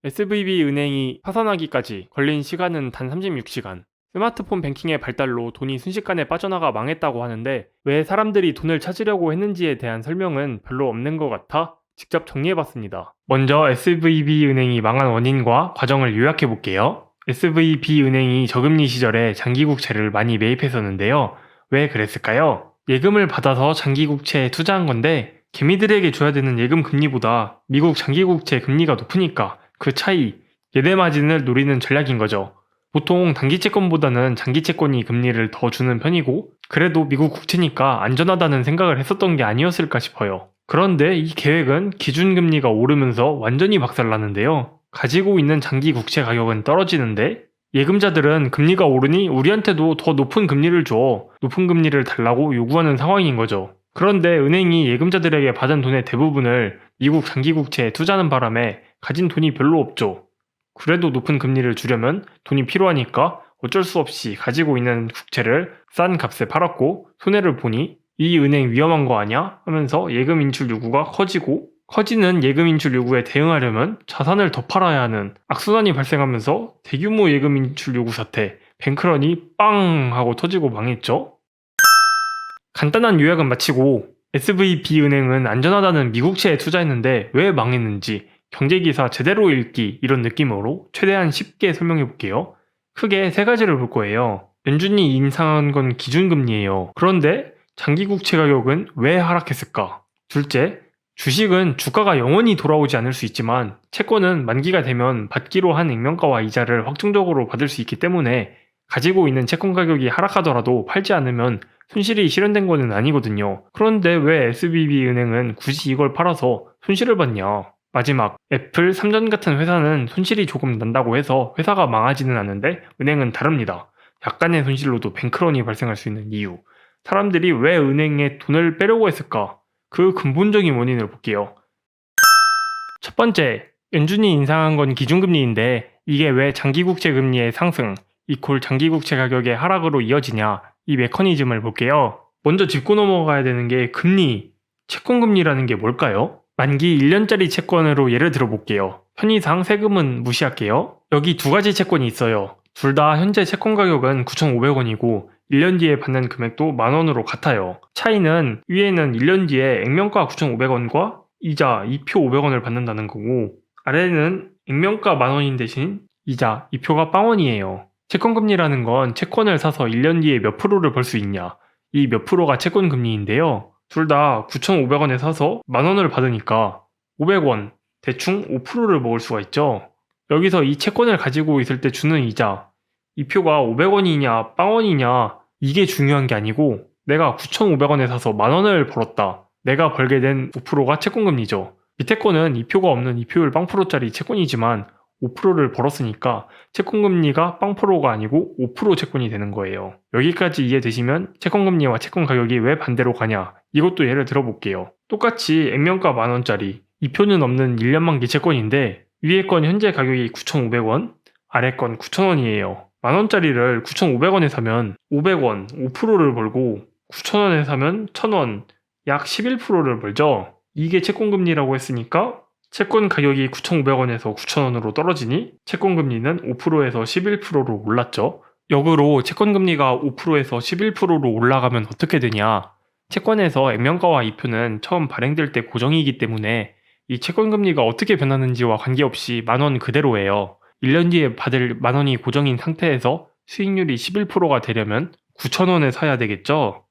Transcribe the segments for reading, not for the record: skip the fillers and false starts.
SVB은행이 파산하기까지 걸린 시간은 단 36시간. 스마트폰 뱅킹의 발달로 돈이 순식간에 빠져나가 망했다고 하는데 왜 사람들이 돈을 찾으려고 했는지에 대한 설명은 별로 없는 것 같아 직접 정리해봤습니다. 먼저 SVB은행이 망한 원인과 과정을 요약해볼게요. SVB은행이 저금리 시절에 장기국채를 많이 매입했었는데요. 왜 그랬을까요? 예금을 받아서 장기국채에 투자한 건데 개미들에게 줘야 되는 예금 금리보다 미국 장기국채 금리가 높으니까 그 차이, 예대 마진을 노리는 전략인 거죠. 보통 단기 채권보다는 장기 채권이 금리를 더 주는 편이고 그래도 미국 국채니까 안전하다는 생각을 했었던 게 아니었을까 싶어요. 그런데 이 계획은 기준금리가 오르면서 완전히 박살나는데요. 가지고 있는 장기 국채 가격은 떨어지는데 예금자들은 금리가 오르니 우리한테도 더 높은 금리를 줘. 높은 금리를 달라고 요구하는 상황인 거죠. 그런데 은행이 예금자들에게 받은 돈의 대부분을 미국 장기국채에 투자하는 바람에 가진 돈이 별로 없죠. 그래도 높은 금리를 주려면 돈이 필요하니까 어쩔 수 없이 가지고 있는 국채를 싼 값에 팔았고 손해를 보니 이 은행 위험한 거 아냐? 하면서 예금 인출 요구가 커지고 커지는 예금 인출 요구에 대응하려면 자산을 더 팔아야 하는 악순환이 발생하면서 대규모 예금 인출 요구 사태, 뱅크런이 빵 하고 터지고 망했죠. 간단한 요약은 마치고 SVB은행은 안전하다는 미국채에 투자했는데 왜 망했는지 경제기사 제대로 읽기 이런 느낌으로 최대한 쉽게 설명해 볼게요. 크게 세 가지를 볼 거예요. 연준이 인상한 건 기준금리예요. 그런데 장기국채 가격은 왜 하락했을까? 둘째, 주식은 주가가 영원히 돌아오지 않을 수 있지만 채권은 만기가 되면 받기로 한 액면가와 이자를 확정적으로 받을 수 있기 때문에 가지고 있는 채권 가격이 하락하더라도 팔지 않으면 손실이 실현된 거는 아니거든요. 그런데 왜 SVB은행은 굳이 이걸 팔아서 손실을 봤냐? 마지막, 애플, 삼전 같은 회사는 손실이 조금 난다고 해서 회사가 망하지는 않는데 은행은 다릅니다. 약간의 손실로도 뱅크런이 발생할 수 있는 이유. 사람들이 왜 은행에 돈을 빼려고 했을까? 그 근본적인 원인을 볼게요. 첫 번째, 연준이 인상한 건 기준금리인데 이게 왜 장기국채 금리의 상승, 이콜 장기국채 가격의 하락으로 이어지냐? 이 메커니즘을 볼게요. 먼저 짚고 넘어가야 되는 게 금리, 채권금리라는 게 뭘까요? 만기 1년짜리 채권으로 예를 들어 볼게요. 편의상 세금은 무시할게요. 여기 두 가지 채권이 있어요. 둘 다 현재 채권 가격은 9,500원이고 1년 뒤에 받는 금액도 만원으로 같아요. 차이는 위에는 1년 뒤에 액면가 9,500원과 이자 2표 500원을 받는다는 거고 아래는 액면가 만원인 대신 이자 2표가 빵원이에요. 채권금리라는 건 채권을 사서 1년 뒤에 몇 프로를 벌 수 있냐. 이 몇 프로가 채권금리인데요. 둘 다 9,500원에 사서 만원을 받으니까 500원, 대충 5%를 먹을 수가 있죠. 여기서 이 채권을 가지고 있을 때 주는 이자, 이 표가 500원이냐, 빵원이냐, 이게 중요한 게 아니고 내가 9,500원에 사서 만원을 벌었다. 내가 벌게 된 5%가 채권금리죠. 밑에 거는 이 표가 없는 2표율 빵프로짜리 채권이지만 5%를 벌었으니까 채권금리가 빵프로가 아니고 5% 채권이 되는 거예요. 여기까지 이해되시면 채권금리와 채권 가격이 왜 반대로 가냐 이것도 예를 들어볼게요. 똑같이 액면가 만원짜리 2표는 없는 1년 만기 채권인데 위에 건 현재 가격이 9,500원, 아래 건 9,000원이에요. 만원짜리를 9,500원에 사면 500원, 5%를 벌고 9,000원에 사면 1,000원, 약 11%를 벌죠. 이게 채권금리라고 했으니까 채권 가격이 9,500원에서 9,000원으로 떨어지니 채권금리는 5%에서 11%로 올랐죠. 역으로 채권금리가 5%에서 11%로 올라가면 어떻게 되냐? 채권에서 액면가와 이표는 처음 발행될 때 고정이기 때문에 이 채권금리가 어떻게 변하는지와 관계없이 만원 그대로예요. 1년 뒤에 받을 만원이 고정인 상태에서 수익률이 11%가 되려면 9,000원에 사야 되겠죠?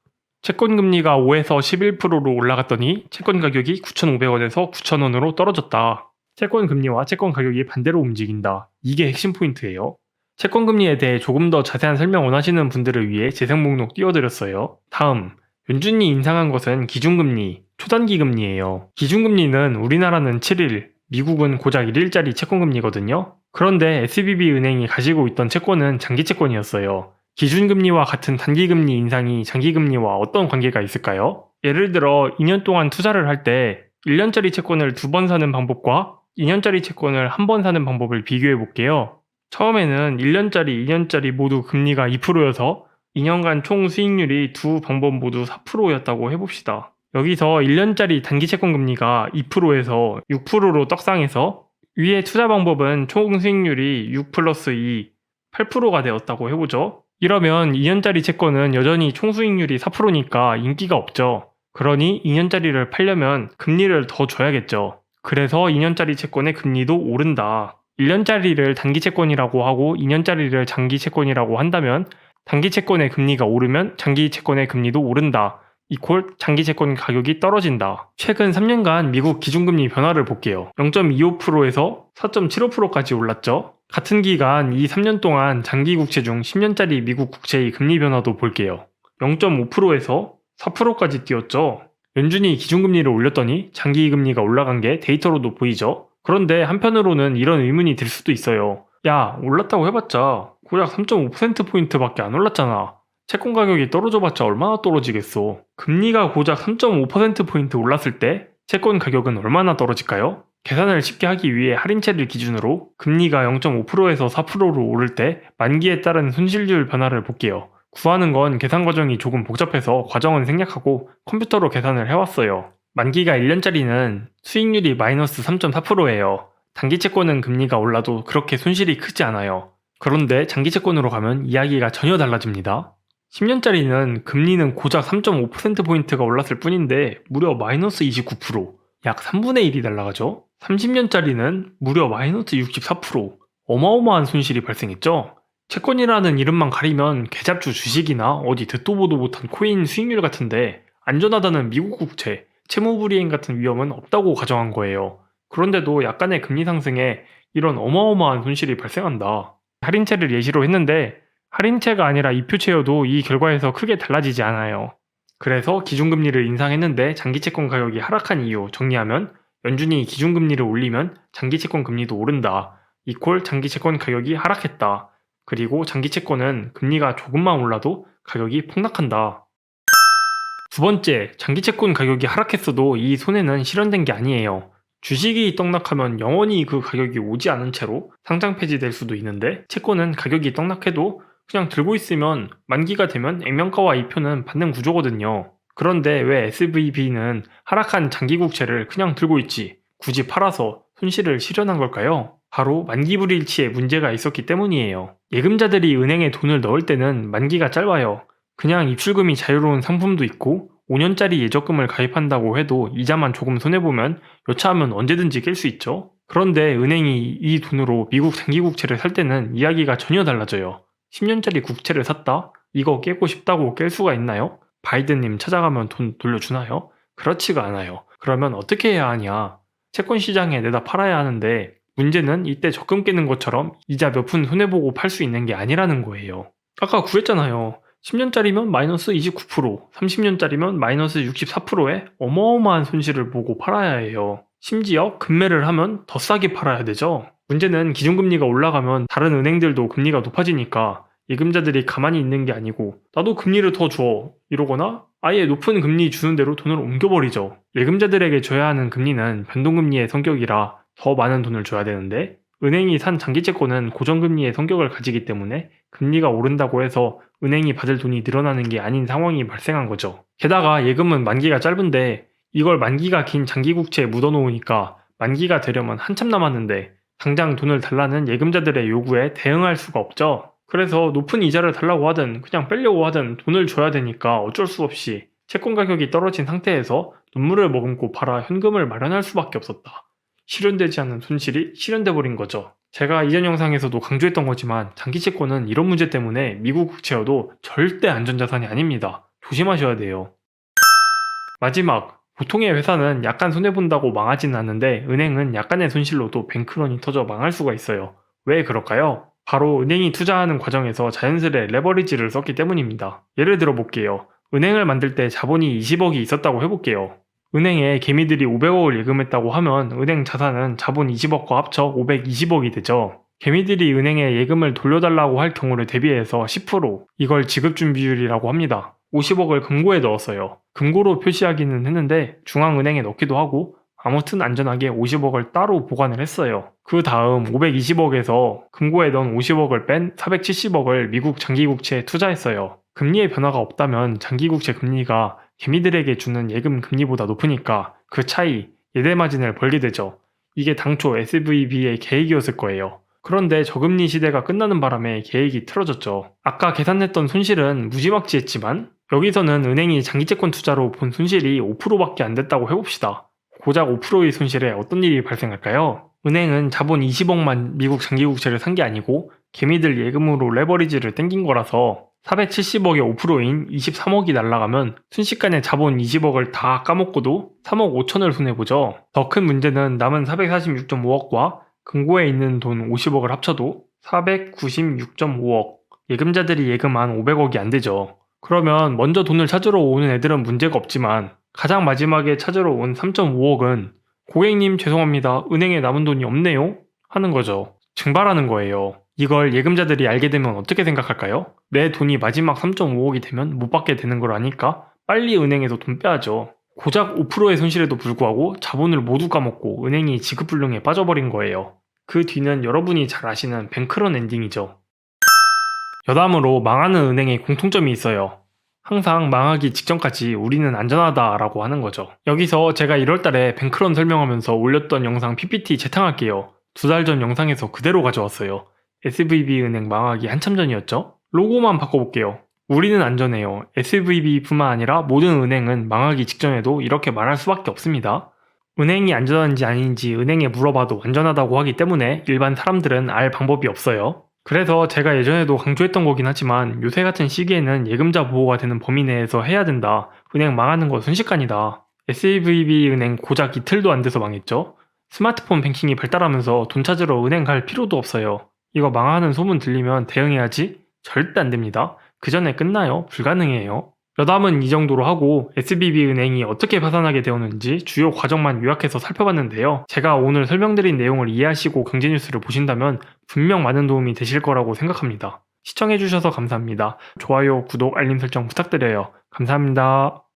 채권금리가 5에서 11%로 올라갔더니 채권 가격이 9,500원에서 9,000원으로 떨어졌다. 채권금리와 채권 가격이 반대로 움직인다. 이게 핵심 포인트예요. 채권금리에 대해 조금 더 자세한 설명 원하시는 분들을 위해 재생 목록 띄워드렸어요. 다음, 연준이 인상한 것은 기준금리, 초단기 금리예요. 기준금리는 우리나라는 7일, 미국은 고작 1일짜리 채권금리거든요. 그런데 SVB은행이 가지고 있던 채권은 장기채권이었어요. 기준금리와 같은 단기금리 인상이 장기금리와 어떤 관계가 있을까요? 예를 들어 2년 동안 투자를 할 때 1년짜리 채권을 2번 사는 방법과 2년짜리 채권을 1번 사는 방법을 비교해 볼게요. 처음에는 1년짜리, 2년짜리 모두 금리가 2%여서 2년간 총 수익률이 두 방법 모두 4%였다고 해봅시다. 여기서 1년짜리 단기 채권 금리가 2%에서 6%로 떡상해서 위의 투자 방법은 총 수익률이 6 플러스 2, 8%가 되었다고 해보죠. 이러면 2년짜리 채권은 여전히 총 수익률이 4%니까 인기가 없죠. 그러니 2년짜리를 팔려면 금리를 더 줘야겠죠. 그래서 2년짜리 채권의 금리도 오른다. 1년짜리를 단기 채권이라고 하고 2년짜리를 장기 채권이라고 한다면 단기 채권의 금리가 오르면 장기 채권의 금리도 오른다. 이퀄 장기 채권 가격이 떨어진다. 최근 3년간 미국 기준금리 변화를 볼게요. 0.25%에서 4.75%까지 올랐죠. 같은 기간 이 3년 동안 장기 국채 중 10년짜리 미국 국채의 금리 변화도 볼게요. 0.5%에서 4%까지 뛰었죠. 연준이 기준금리를 올렸더니 장기 금리가 올라간 게 데이터로도 보이죠. 그런데 한편으로는 이런 의문이 들 수도 있어요. 야, 올랐다고 해봤자 고작 3.5%포인트밖에 안 올랐잖아. 채권 가격이 떨어져봤자 얼마나 떨어지겠어. 금리가 고작 3.5%포인트 올랐을 때 채권 가격은 얼마나 떨어질까요? 계산을 쉽게 하기 위해 할인채를 기준으로 금리가 0.5%에서 4%로 오를 때 만기에 따른 손실률 변화를 볼게요. 구하는 건 계산 과정이 조금 복잡해서 과정은 생략하고 컴퓨터로 계산을 해왔어요. 만기가 1년짜리는 수익률이 마이너스 3.4%예요. 단기 채권은 금리가 올라도 그렇게 손실이 크지 않아요. 그런데 장기 채권으로 가면 이야기가 전혀 달라집니다. 10년짜리는 금리는 고작 3.5%포인트가 올랐을 뿐인데 무려 마이너스 29%, 약 3분의 1이 날라가죠. 30년짜리는 무려 마이너스 64%, 어마어마한 손실이 발생했죠. 채권이라는 이름만 가리면 계잡주 주식이나 어디 듣도 보도 못한 코인 수익률 같은데 안전하다는 미국 국채, 채무불이행 같은 위험은 없다고 가정한 거예요. 그런데도 약간의 금리 상승에 이런 어마어마한 손실이 발생한다. 할인채를 예시로 했는데 할인채가 아니라 이표채여도 이 결과에서 크게 달라지지 않아요. 그래서 기준금리를 인상했는데 장기채권 가격이 하락한 이유 정리하면 연준이 기준금리를 올리면 장기채권 금리도 오른다. 이퀄 장기채권 가격이 하락했다. 그리고 장기채권은 금리가 조금만 올라도 가격이 폭락한다. 두 번째, 장기채권 가격이 하락했어도 이 손해는 실현된 게 아니에요. 주식이 떡락하면 영원히 그 가격이 오지 않은 채로 상장 폐지될 수도 있는데 채권은 가격이 떡락해도 그냥 들고 있으면 만기가 되면 액면가와 이표는 받는 구조거든요. 그런데 왜 SVB는 하락한 장기국채를 그냥 들고 있지 굳이 팔아서 손실을 실현한 걸까요? 바로 만기불일치에 문제가 있었기 때문이에요. 예금자들이 은행에 돈을 넣을 때는 만기가 짧아요. 그냥 입출금이 자유로운 상품도 있고 5년짜리 예적금을 가입한다고 해도 이자만 조금 손해보면 여차하면 언제든지 깰 수 있죠. 그런데 은행이 이 돈으로 미국 장기국채를 살 때는 이야기가 전혀 달라져요. 10년짜리 국채를 샀다? 이거 깨고 싶다고 깰 수가 있나요? 바이든님 찾아가면 돈 돌려주나요? 그렇지가 않아요. 그러면 어떻게 해야 하냐? 채권 시장에 내다 팔아야 하는데 문제는 이때 적금 깨는 것처럼 이자 몇 푼 손해보고 팔 수 있는 게 아니라는 거예요. 아까 구했잖아요. 10년짜리면 마이너스 29%, 30년짜리면 마이너스 64%의 어마어마한 손실을 보고 팔아야 해요. 심지어 급매를 하면 더 싸게 팔아야 되죠. 문제는 기준금리가 올라가면 다른 은행들도 금리가 높아지니까 예금자들이 가만히 있는 게 아니고 나도 금리를 더 줘 이러거나 아예 높은 금리 주는 대로 돈을 옮겨버리죠. 예금자들에게 줘야 하는 금리는 변동금리의 성격이라 더 많은 돈을 줘야 되는데 은행이 산 장기채권은 고정금리의 성격을 가지기 때문에 금리가 오른다고 해서 은행이 받을 돈이 늘어나는 게 아닌 상황이 발생한 거죠. 게다가 예금은 만기가 짧은데 이걸 만기가 긴 장기국채에 묻어놓으니까 만기가 되려면 한참 남았는데 당장 돈을 달라는 예금자들의 요구에 대응할 수가 없죠. 그래서 높은 이자를 달라고 하든 그냥 빼려고 하든 돈을 줘야 되니까 어쩔 수 없이 채권 가격이 떨어진 상태에서 눈물을 머금고 팔아 현금을 마련할 수밖에 없었다. 실현되지 않는 손실이 실현돼 버린 거죠. 제가 이전 영상에서도 강조했던 거지만 장기채권은 이런 문제 때문에 미국 국채여도 절대 안전자산이 아닙니다. 조심하셔야 돼요. 마지막, 보통의 회사는 약간 손해본다고 망하지는 않는데 은행은 약간의 손실로도 뱅크런이 터져 망할 수가 있어요. 왜 그럴까요? 바로 은행이 투자하는 과정에서 자연스레 레버리지를 썼기 때문입니다. 예를 들어 볼게요. 은행을 만들 때 자본이 20억이 있었다고 해볼게요. 은행에 개미들이 500억을 예금했다고 하면 은행 자산은 자본 20억과 합쳐 520억이 되죠. 개미들이 은행에 예금을 돌려달라고 할 경우를 대비해서 10%, 이걸 지급준비율이라고 합니다. 50억을 금고에 넣었어요. 금고로 표시하기는 했는데 중앙은행에 넣기도 하고 아무튼 안전하게 50억을 따로 보관을 했어요. 그 다음 520억에서 금고에 넣은 50억을 뺀 470억을 미국 장기국채에 투자했어요. 금리의 변화가 없다면 장기국채 금리가 개미들에게 주는 예금 금리보다 높으니까 그 차이, 예대 마진을 벌게 되죠. 이게 당초 SVB의 계획이었을 거예요. 그런데 저금리 시대가 끝나는 바람에 계획이 틀어졌죠. 아까 계산했던 손실은 무지막지했지만 여기서는 은행이 장기채권 투자로 본 손실이 5%밖에 안 됐다고 해봅시다. 고작 5%의 손실에 어떤 일이 발생할까요? 은행은 자본 20억만 미국 장기국채를 산 게 아니고 개미들 예금으로 레버리지를 땡긴 거라서 470억의 5%인 23억이 날아가면 순식간에 자본 20억을 다 까먹고도 3억 5천을 손해보죠. 더 큰 문제는 남은 446.5억과 금고에 있는 돈 50억을 합쳐도 496.5억, 예금자들이 예금한 500억이 안 되죠. 그러면 먼저 돈을 찾으러 오는 애들은 문제가 없지만 가장 마지막에 찾으러 온 3.5억은 고객님 죄송합니다. 은행에 남은 돈이 없네요? 하는 거죠. 증발하는 거예요. 이걸 예금자들이 알게 되면 어떻게 생각할까요? 내 돈이 마지막 3.5억이 되면 못 받게 되는 걸 아니까 빨리 은행에서 돈 빼야죠. 고작 5%의 손실에도 불구하고 자본을 모두 까먹고 은행이 지급불능에 빠져버린 거예요. 그 뒤는 여러분이 잘 아시는 뱅크런 엔딩이죠. 여담으로 망하는 은행에 공통점이 있어요. 항상 망하기 직전까지 우리는 안전하다라고 하는 거죠. 여기서 제가 1월달에 뱅크런 설명하면서 올렸던 영상 PPT 재탕할게요. 2달 전 영상에서 그대로 가져왔어요. SVB 은행 망하기 한참 전이었죠? 로고만 바꿔볼게요. 우리는 안전해요. SVB뿐만 아니라 모든 은행은 망하기 직전에도 이렇게 말할 수밖에 없습니다. 은행이 안전한지 아닌지 은행에 물어봐도 안전하다고 하기 때문에 일반 사람들은 알 방법이 없어요. 그래서 제가 예전에도 강조했던 거긴 하지만 요새 같은 시기에는 예금자 보호가 되는 범위 내에서 해야 된다. 은행 망하는 거 순식간이다. SVB 은행 고작 이틀도 안 돼서 망했죠. 스마트폰 뱅킹이 발달하면서 돈 찾으러 은행 갈 필요도 없어요. 이거 망하는 소문 들리면 대응해야지? 절대 안 됩니다. 그 전에 끝나요? 불가능해요. 여담은 이 정도로 하고 SVB 은행이 어떻게 파산하게 되었는지 주요 과정만 요약해서 살펴봤는데요. 제가 오늘 설명드린 내용을 이해하시고 경제뉴스를 보신다면 분명 많은 도움이 되실 거라고 생각합니다. 시청해주셔서 감사합니다. 좋아요, 구독, 알림 설정 부탁드려요. 감사합니다.